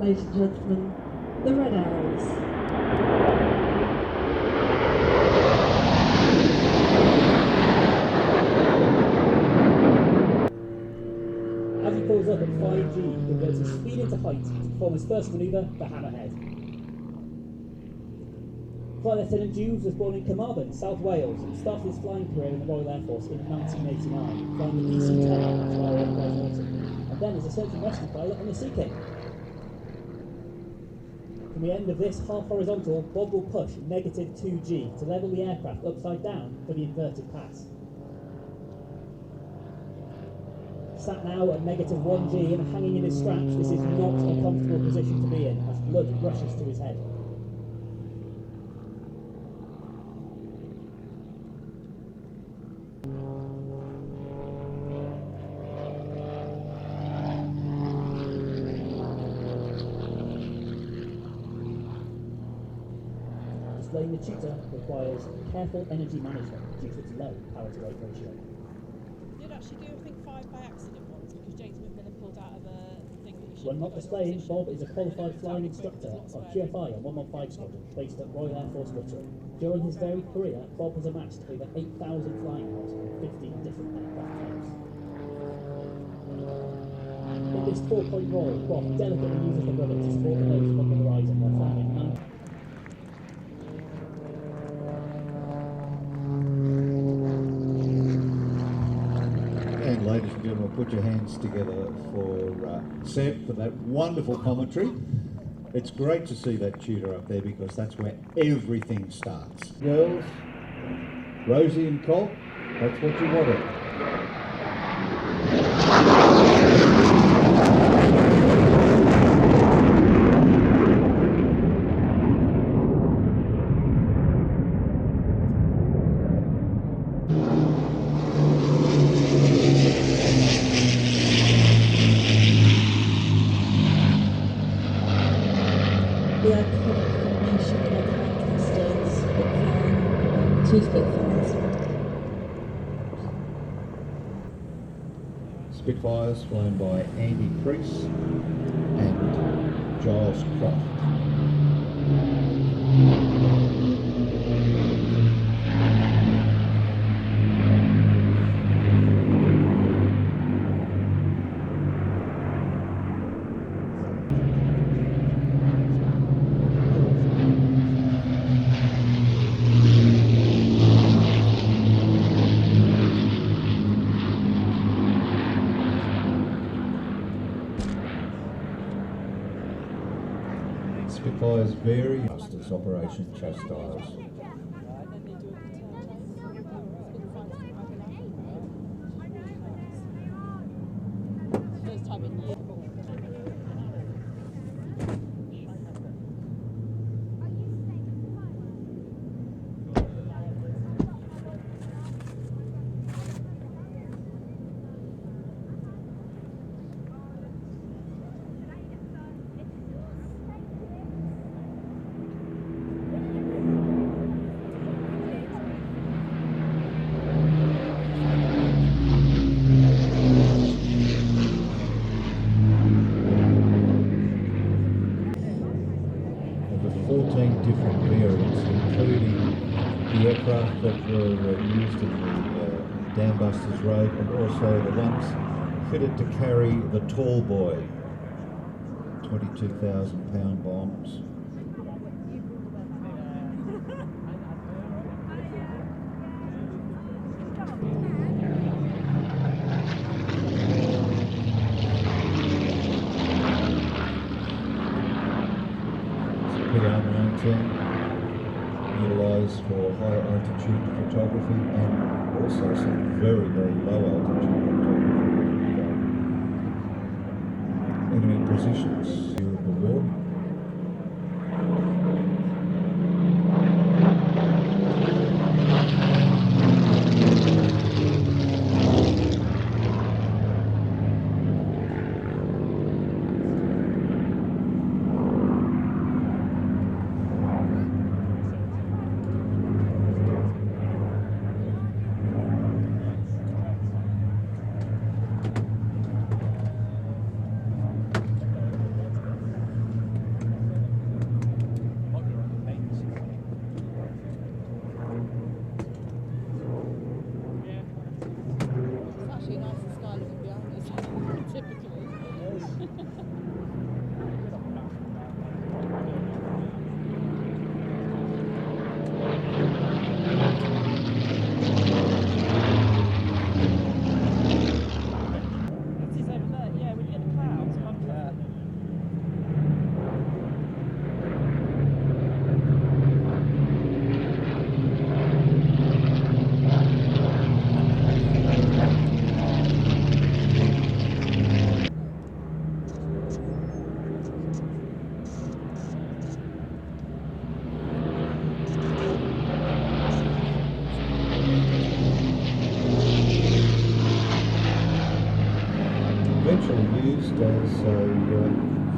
ladies and gentlemen, the Red Arrows. As he pulls up at 5G, he converts his speed into height to perform his first manoeuvre, the Hammerhead. Flight Lieutenant Jews was born in Carmarthen, South Wales, and started his flying career in the Royal Air Force in 1989, flying the DC-10 while in Autumn, and then as a search and rescue pilot on the Sea King. From the end of this half horizontal, Bob will push negative 2G to level the aircraft upside down for the inverted pass. Sat now at negative 1G and hanging in his straps, this is not a comfortable position to be in as blood rushes to his head. Displaying the tutor requires careful energy management due to its low power-to-weight ratio. Did actually do, I think, 5 by accident once because James McMillan pulled out of a thing that you should. When not displaying, Bob is a qualified flying instructor of QFI on 115 Squadron based at Royal Air Force Lutterell. During his varied career, Bob has amassed over 8,000 flying hours on 15 different aircraft types. In this 4-point roll, Bob delicately uses the rudder to support the nose above the horizon while flying an And ladies and gentlemen, put your hands together for Seb for that wonderful commentary. It's great to see that tutor up there because that's where everything starts. Girls, Rosie and Colt, that's what you wanted. The iconic formation of Lancaster Spitfire, 2 Spitfires. Spitfires flown by Andy Priest and Giles Croft. Spitfires vary as Operation Chastise. First time in years. Of the 14 different variants, including the aircraft that were used in the Dambusters raid and also the ones fitted to carry the tall boy, 22,000-pound bombs. PR-19 utilised for high altitude photography and also some very, very low altitude photography. Enemy positions here of the war.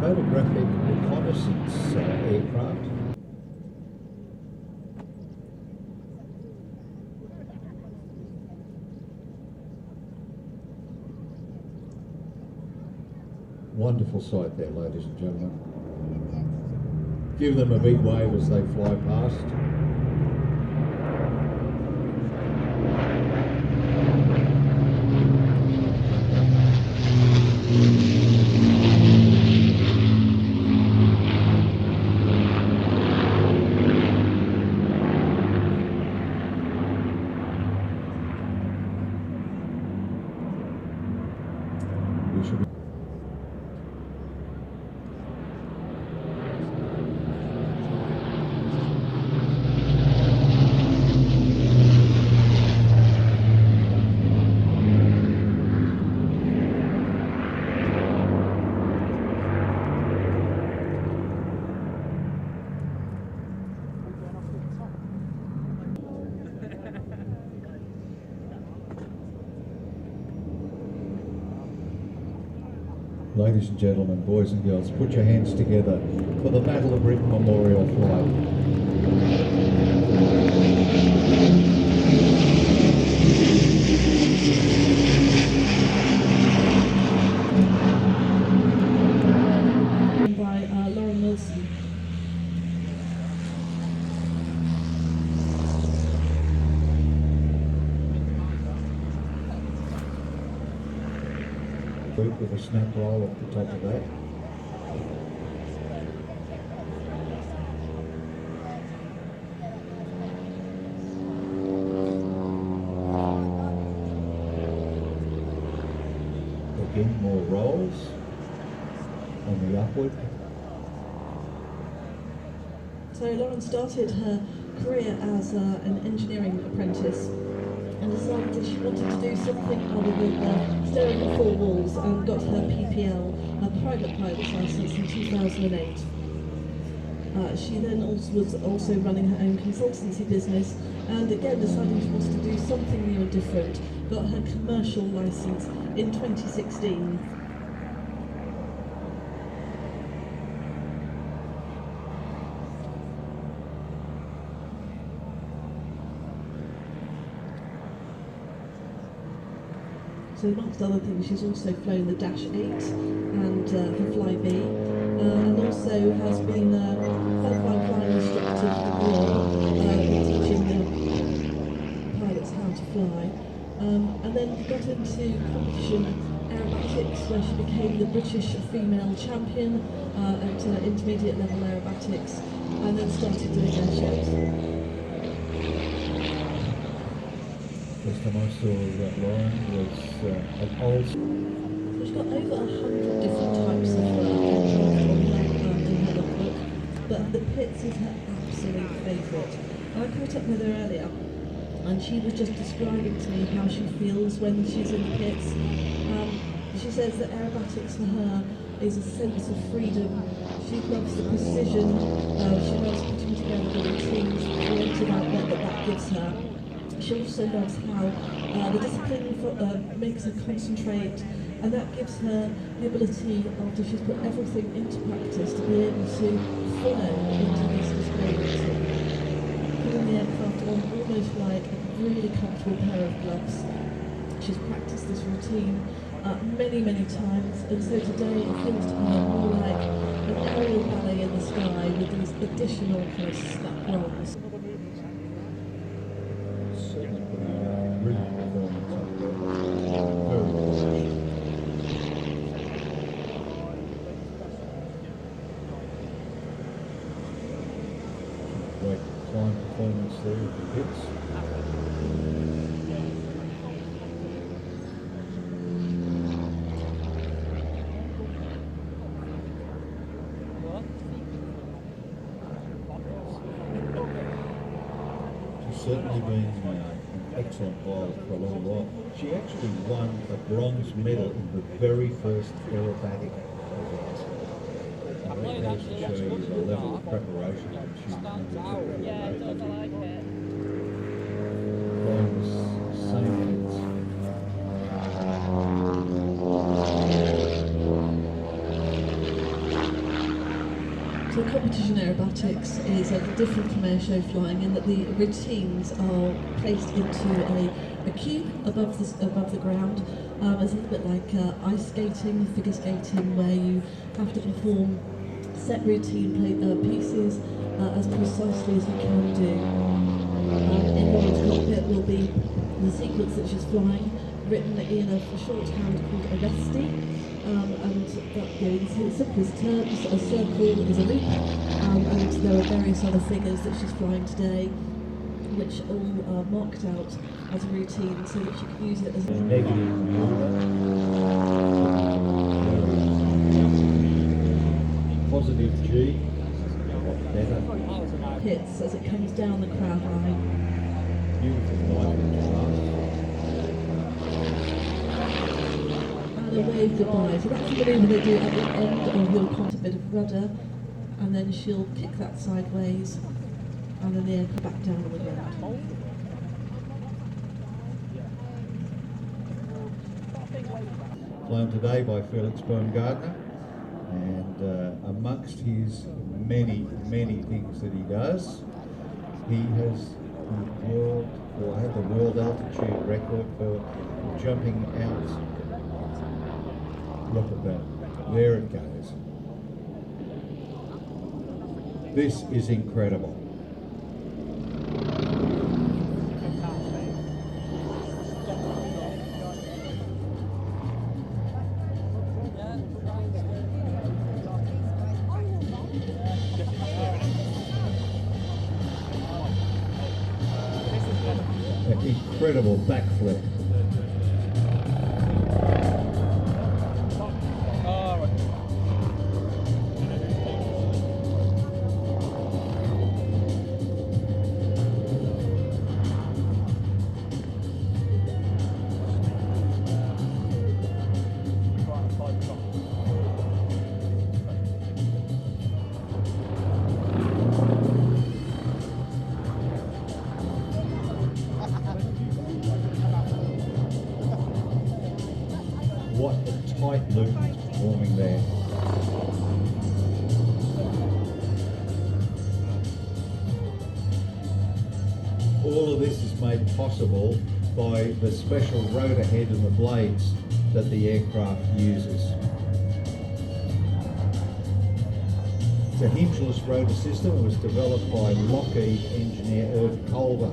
photographic reconnaissance aircraft. Wonderful sight there, ladies and gentlemen. Give them a big wave as they fly past. We should be Ladies and gentlemen, boys and girls, put your hands together for the Battle of Britain Memorial Flight. By Lauren Wilson. With a snap roll off the top of that. Again, more rolls on the upward. So Lauren started her career as an engineering apprentice and decided that she wanted to do something other than staring at four walls, and got her PPL, a private pilot's license, in 2008. She then was also running her own consultancy business, and again deciding she wanted to do something new and different. Got her commercial license in 2016. So amongst other things, she's also flown the Dash 8 and the Fly B, and also has been a qualified flying instructor abroad, teaching the pilots how to fly. And then got into competition aerobatics, where she became the British female champion at intermediate level aerobatics, and then started doing air shows. First time I saw Lauren was an old. She's got over 100 different types of aircraft on in her logbook, but the Pitts is her absolute favourite. I caught up with her earlier, and she was just describing to me how she feels when she's in the Pitts. She says that aerobatics for her is a sense of freedom. She loves the precision, she loves putting together the routines, the creative outlet that gives her. She also loves how the discipline makes her concentrate, and that gives her the ability, after she's put everything into practice, to be able to follow into this experience. Putting the aircraft on almost like a really comfortable pair of gloves. She's practiced this routine many, many times, and so today it feels to her more like an aerial ballet in the sky with these additional kind of snap rolls. Certainly put a brilliant performance up there. Very polished. Great flying performance there with the Pitts. She's certainly been an excellent pilot for a long while. She actually won a bronze medal in the very first aerobatic event. And that goes to show you the level of preparation that she undertook. Yeah, it does, I like it. Flying the same heads. So competition aerobatics is different from airshow flying in that the routines are placed into a cube above the ground. It's a little bit like ice skating, figure skating, where you have to perform set routine pieces as precisely as you can do. In Laura's cockpit will be the sequence that she's flying, written in a shorthand called Arresti. And that, in simplest terms, a circle is a loop, and there are various other figures that she's flying today, which all are marked out as a routine so that you can use it as a positive G, better. hits as it comes down the crowd line. Beautiful light And a wave goodbye. So that's the manoeuvre they do at the end of your a bit of rudder, and then she'll kick that sideways, and then the aircraft back down on the ground. Flown today by Felix Baumgartner, and amongst his many things that he does, he has had the world altitude record for jumping out. Look at that, there it goes. This is incredible. An incredible backflip. What a tight loop he's performing there. All of this is made possible by the special rotor head and the blades that the aircraft uses. It's a hingeless rotor system. It was developed by Lockheed engineer Irv Culver.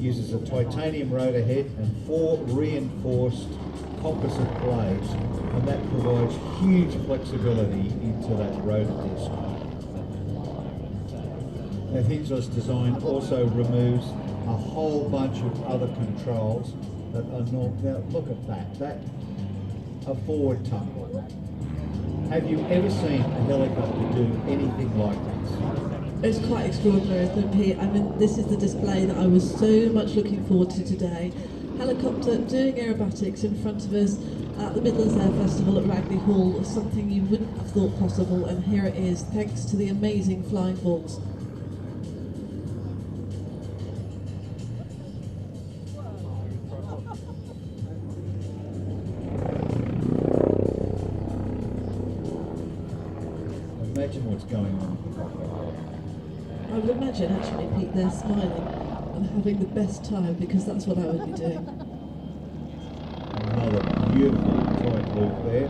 Uses a titanium rotor head and 4 reinforced composite blades, and that provides huge flexibility into that rotor disc. The hingeless design also removes a whole bunch of other controls that are not. Now look at that, a forward tumble. Have you ever seen a helicopter do anything like this? It's quite extraordinary, isn't it, Pete? I mean, this is the display that I was so much looking forward to today. Helicopter doing aerobatics in front of us at the Midlands Air Festival at Ragley Hall was something you wouldn't have thought possible, and here it is, thanks to the amazing flying balls. Imagine what's going on. I would imagine, actually, Pete, they're smiling and having the best time, because that's what I would be doing. Another beautiful tight loop there.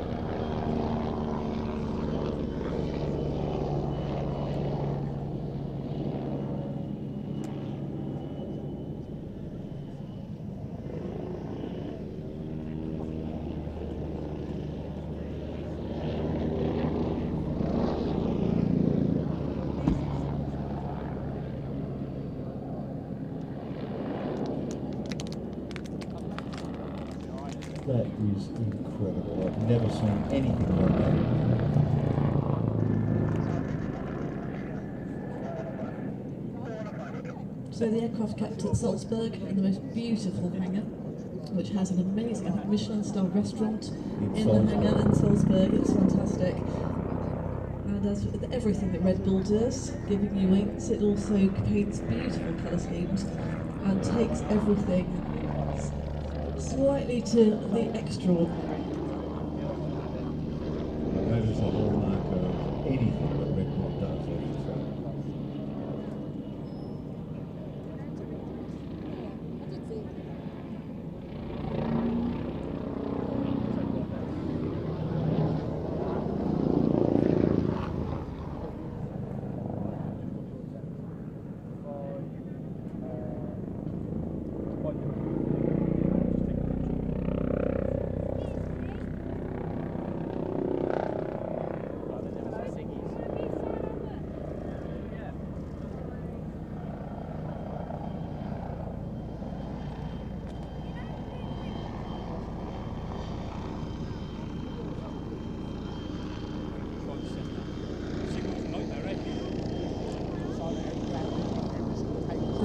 That is incredible. I've never seen anything like that. So the aircraft kept at Salzburg in the most beautiful hangar, which has an amazing Michelin-star restaurant in the hangar in Salzburg. It's fantastic. And as with everything that Red Bull does, giving you wings, it also paints beautiful colour schemes and takes everything slightly to the extraordinary. That is a hallmark of anything that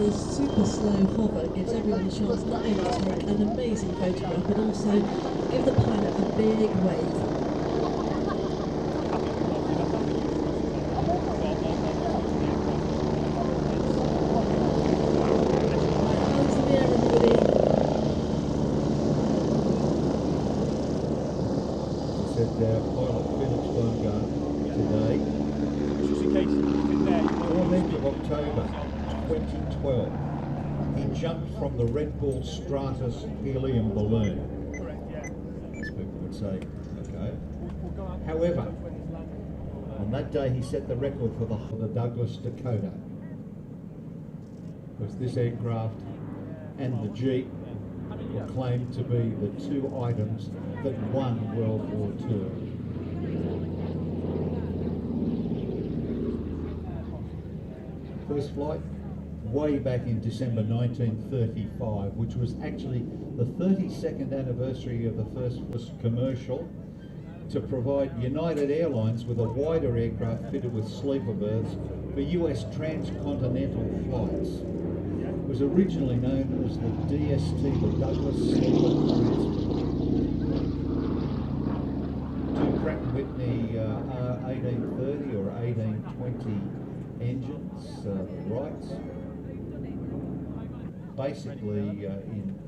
the super slow hover gives everyone a chance not only to take an amazing photograph, but also give the pilot a big wave. Hands in the air, everybody. Said pilot Felix Bongard today, 14th of October 2012, he jumped from the Red Bull Stratus helium balloon, as people would say. Okay. However, on that day he set the record for the Douglas Dakota, because this aircraft and the Jeep were claimed to be the two items that won World War II. First flight way back in December 1935, which was actually the 32nd anniversary of the first commercial to provide United Airlines with a wider aircraft fitted with sleeper berths for US transcontinental flights. It was originally known as the DST, the Douglas Sleeper Transport. Two Pratt & Whitney 1830 or 1820 engines, the Wrights, basically in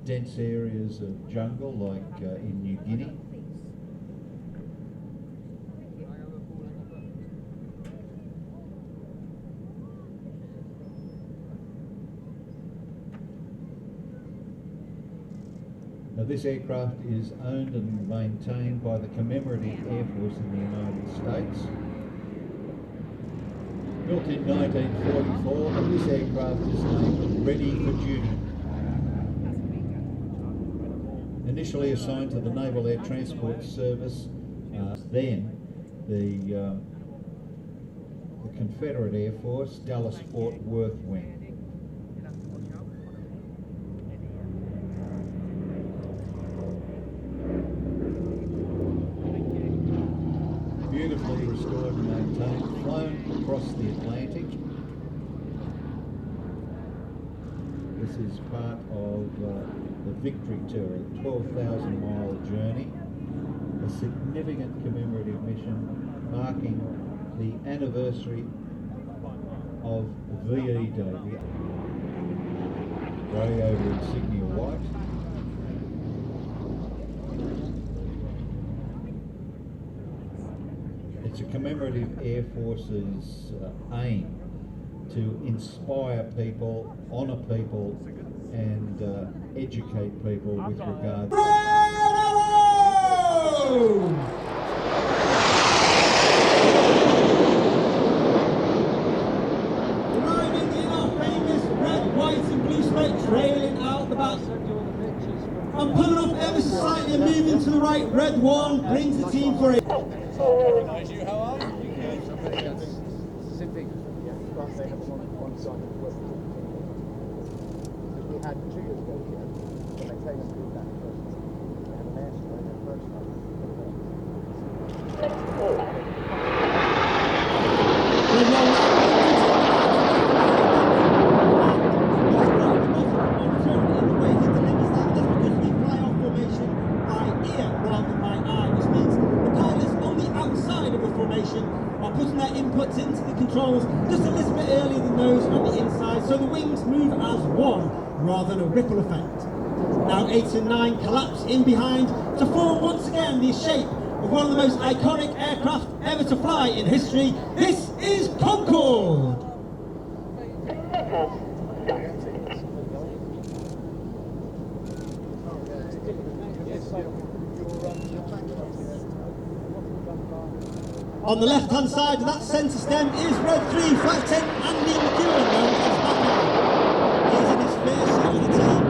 dense areas of jungle like in New Guinea. Now this aircraft is owned and maintained by the Commemorative Air Force in the United States. Built in 1944, and this aircraft is named Ready for Duty. Initially assigned to the Naval Air Transport Service, then the Confederate Air Force Dallas Fort Worth Wing. Beautifully restored and maintained, flown across the Atlantic. This is part of the Victory Tour, a 12,000-mile journey, a significant commemorative mission marking the anniversary of VE Day. Grey over insignia white. It's a commemorative Air Force's aim to inspire people, honour people, and educate people with regard. Arriving in our famous red, white, and blue smoke trailing out the back. I'm pulling off ever so slightly and moving to the right. Red one brings the team for it. Recognise you, how are you? Pacific, they have one side of the world. We had 2 years ago here, when they came and did that first. They had an airstrike in the first time. Are putting their inputs into the controls just a little bit earlier than those on the inside, so the wings move as one rather than a ripple effect. Now 8 and 9 collapse in behind to form once again the shape of one of the most iconic aircraft ever to fly in history. This is Concorde! On the left-hand side of that centre stem is Red 3 Flight 10 Andy McEwen, known as Batman. He's in his first year on the team.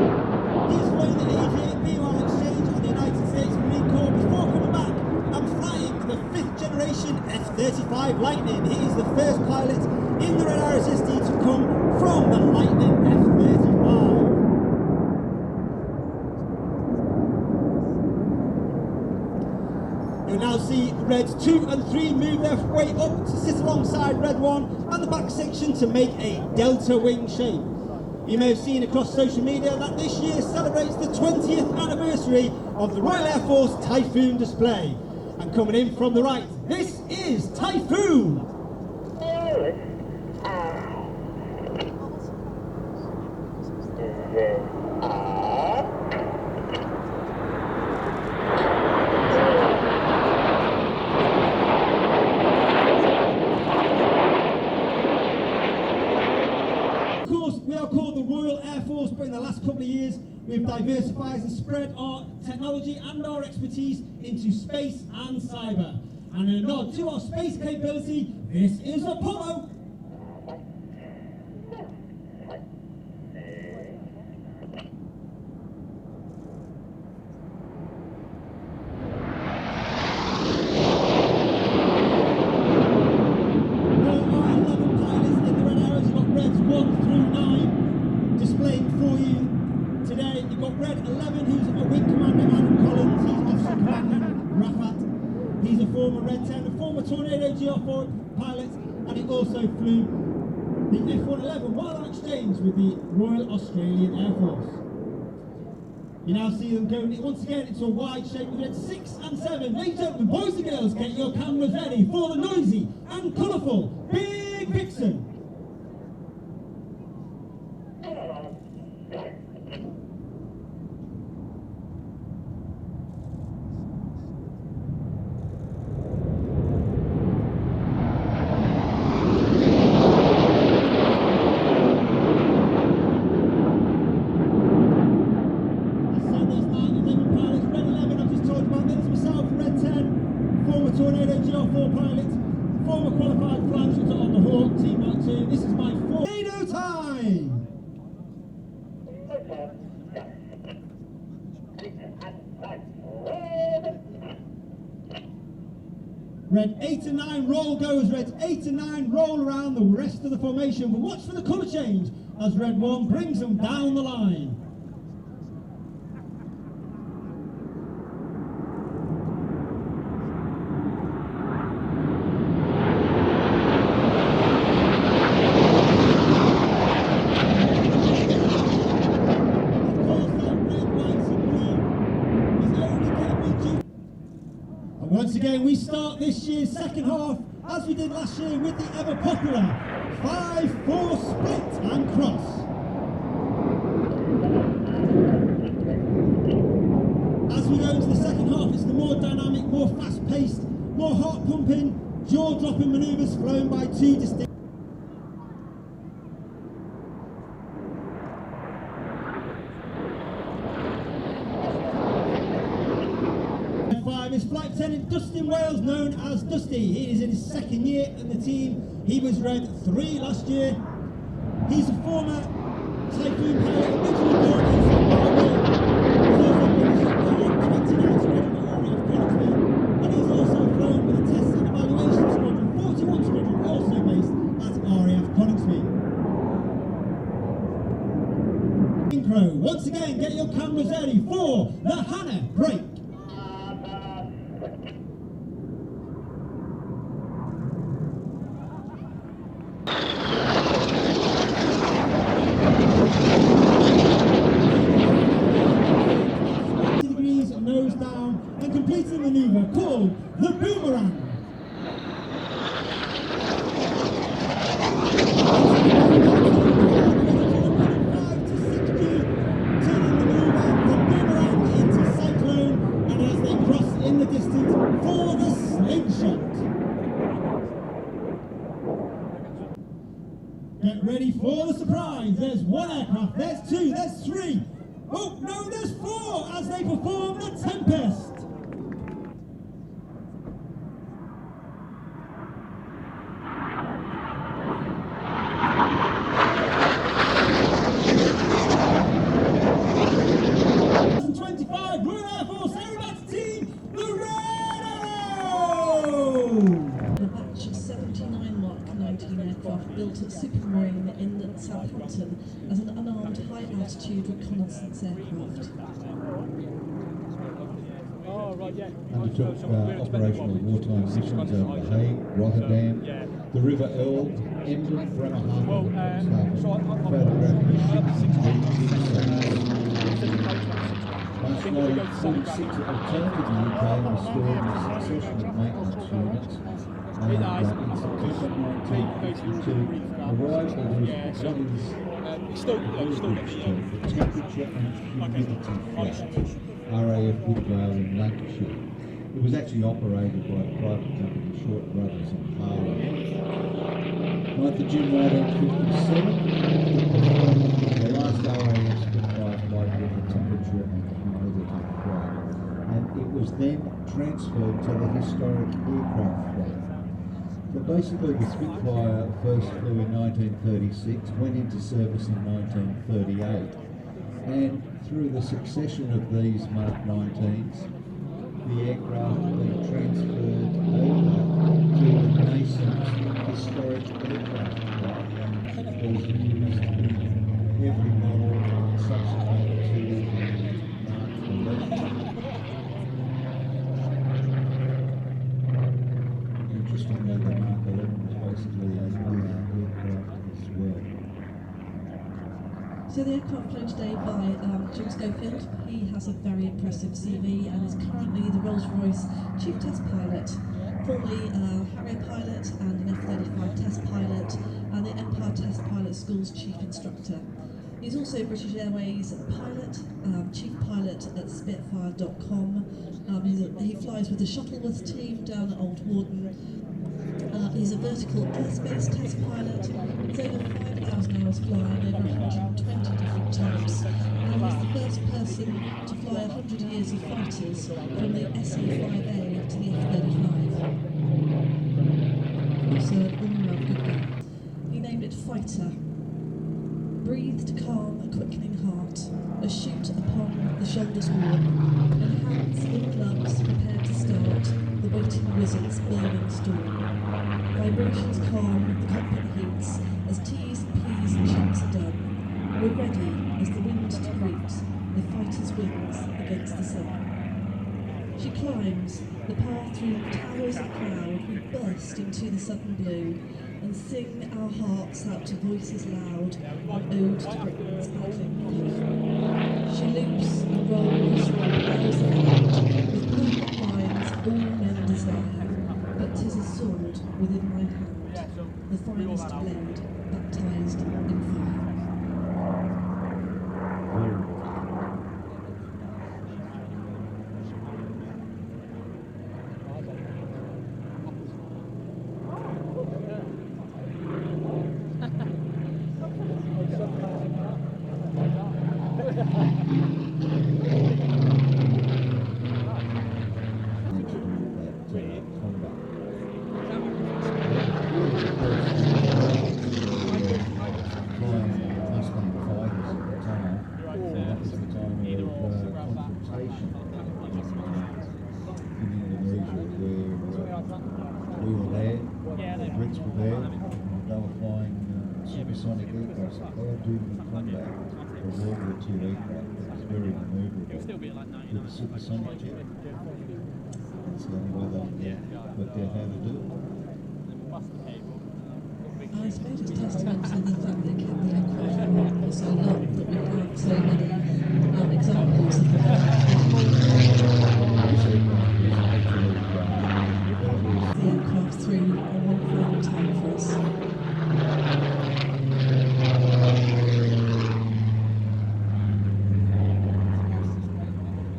He's flown the AV-8B while exchange on the United States Marine Corps before coming back and flying the 5th generation F-35 Lightning. He is the first pilot in the Red RSSD to come from the Lightning F-35. You'll now see Reds 2 and 3 move their way up to sit alongside Red 1 and the back section to make a delta wing shape. You may have seen across social media that this year celebrates the 20th anniversary of the Royal Air Force Typhoon display. And coming in from the right, this is Typhoon. Of course, we are called the Royal Air Force, but in the last couple of years, we've diversified and spread our technology and our expertise into space and cyber. And in a nod to our space capability, this is Apollo. He's a former Red 10, a former Tornado GR4 pilot, and he also flew the F-111 while on exchange with the Royal Australian Air Force. You now see them going once again into a wide shape with Red 6 and 7. Ladies and gentlemen, boys and girls, get your cameras ready for the noisy and colourful Big Vixen. Tornado GR4 pilot, former qualified flying instructor on the Hawk, Team Mark 2. This is my tornado time! Red 8 and 9 roll goes, Red 8 and 9 roll around the rest of the formation, but watch for the colour change as Red 1 brings them down the line. Once again, we start this year's second half as we did last year with the ever popular 5-4 split and cross. As we go into the second half, it's the more dynamic, more fast-paced, more heart-pumping, jaw-dropping manoeuvres flown by two distinct. Is Flight Lieutenant Dustin Wales, known as Dusty. He is in his second year in the team. He was Red 3 last year. He's a former Typhoon pilot, originally born in Zimbabwe. He's also been instructor on 29 Squadron at RAF Connexby, and he's also flown with the Test and Evaluation Squadron 41 Squadron, also based at RAF Connexby. Once again, get your cameras ready for the Hannah break. Nose down and completing the manoeuvre called the boomerang. Turning the manoeuvre from boomerang into cyclone, and as they cross in the distance for the slingshot. Get ready for the surprise. There's one aircraft, there's two, there's three. Oh, no, there's four as they perform the Tempest. Royal Air Force aerobatic team, the Red Arrow! The batch 79 Mark 19 aircraft built at Supermarine in Southampton as an unarmed high-altitude reconnaissance aircraft. Oh, right, yeah. Undertook operational wartime missions over The Hague, Rotterdam, The River Eld, Emden, Bremerhaven, Well, so I photographed the ship in I think we go to Sunny returned to the UK and restored a succession of maintenance units. And in September 1952, arrived at what is it's still got the temperature and humidity flat, RAF Woodvale in Lancashire. It was actually operated by a private company, Short Brothers in Harlow. 9th of June 1957, the last RAF Spitfire flight with the temperature and humidity flat, and it was then transferred to the historic aircraft flight. So basically the Spitfire first flew in 1936, went into service in 1938, and through the succession of these Mark 19s, the aircraft being transferred over to the nascent historic aircraft flight. It was used in every model subsequent to Mark 11. Interestingly, the Mark 11 was basically a aircraft as well. So the aircraft flown today by Jim Schofield. He has a very impressive CV and is currently the Rolls-Royce Chief Test Pilot, formerly a Harrier pilot and an F-35 test pilot, and the Empire Test Pilot School's Chief Instructor. He's also British Airways pilot, Chief Pilot at Spitfire.com. He flies with the Shuttleworth team down at Old Warden. He's a vertical airspace test pilot. He's over 5,000 hours flying over 120 different types. And he's the first person to fly 100 years of fighters from the SE-5A to the F-35. Also an all-round good guy. He named it Fighter. Breathed calm, a quickening heart, a shoot upon the shoulders warm, and hands in gloves prepared to start the waiting wizard's burning storm. Vibrations calm, the cockpit heats, as T's, P's and checks are done. We're ready as the wind to greet the fighter's wings against the sun. She climbs the path through towers of cloud. We burst into the southern blue and sing our hearts out to voices loud, an ode to Britain's battling blue. She loops and rolls, propels the hand, with perfect lines all men desire. But 'tis a sword within my hand, the finest blade baptized in fire. We were there, the Brits were there, and they were flying supersonic aircraft, air duty combat for World War II aircraft. It was very maneuverable with a supersonic jet. That's the only way they worked out how to do it. I suppose it's testament to the fact that it kept the aircraft flying for so long that we have so many examples of the aircraft through on one final time for us.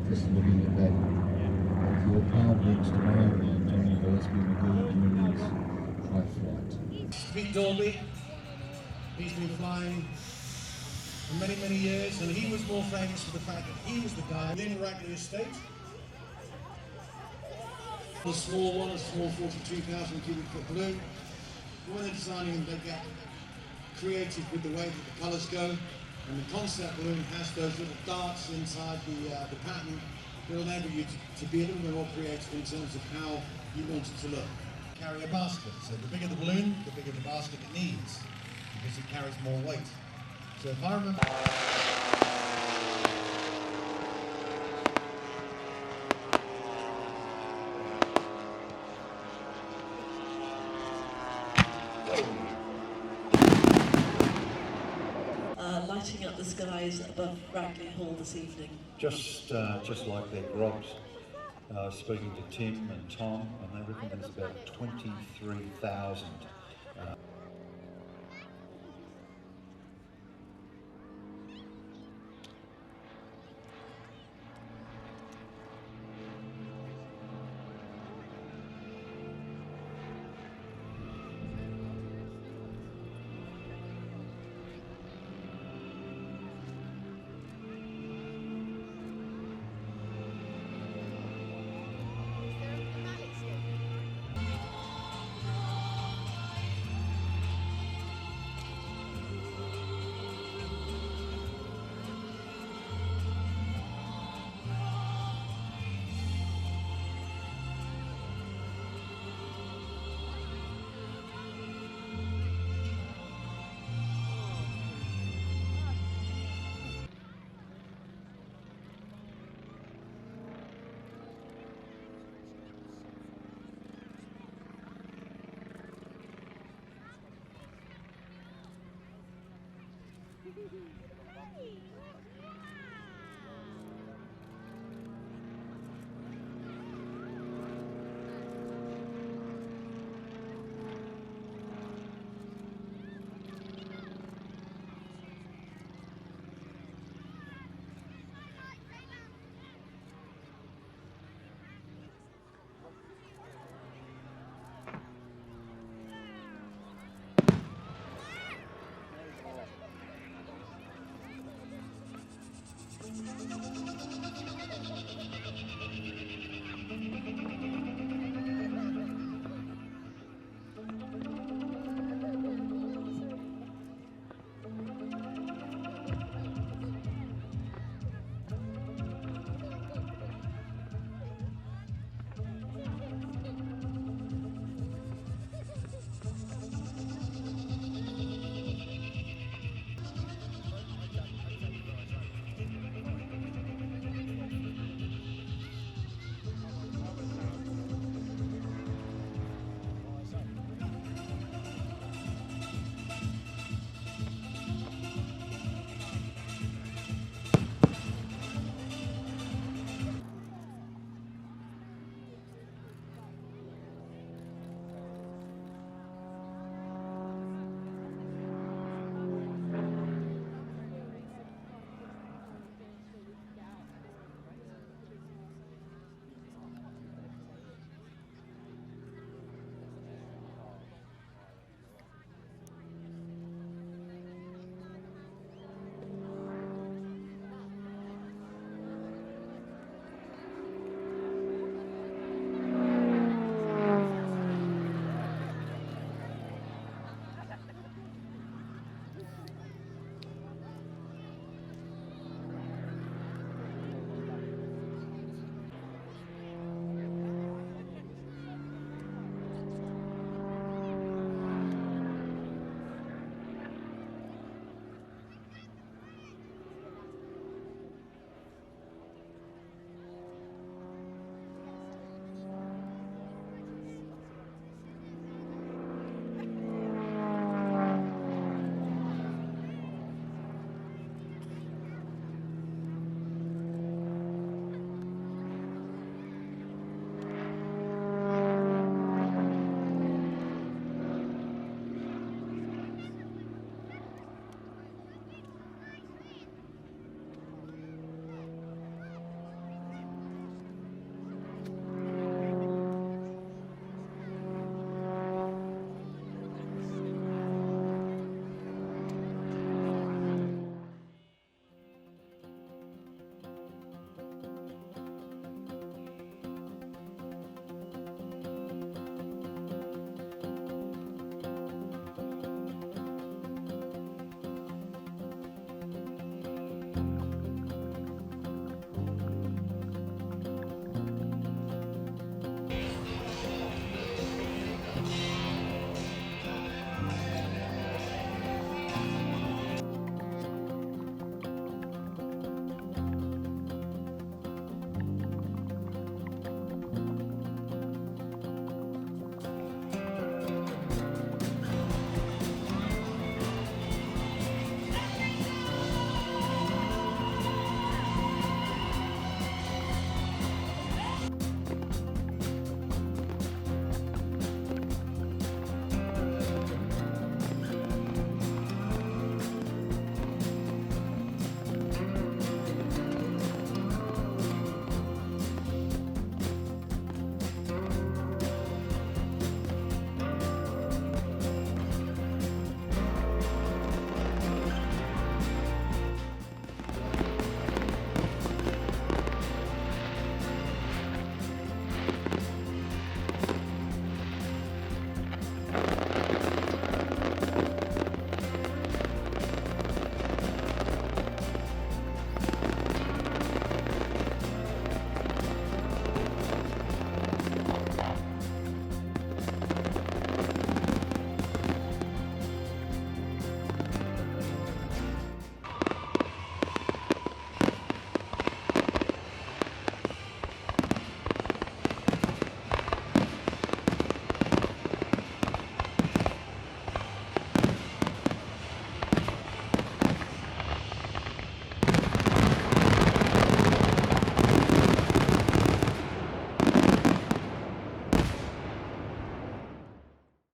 Just looking at that, your palm next to mine, Johnny Gillespie McGee Jr.'s high flight. Pete Dolby, he's been flying for many, many years, and he was more famous for the fact that he was the guy in Ragley Estate. The small one, a small 42,000 cubic foot balloon. When they're designing them, they get creative with the way that the colours go, and the concept balloon has those little darts inside the pattern that will enable you to be a little bit more creative in terms of how you want it to look. Carry a basket, so the bigger the balloon, the bigger the basket it needs, because it carries more weight. So if I remember... lighting up the skies above Brackley Hall this evening. Just like their grogs. Speaking to Tim and Tom, and they reckon there's about 23,000.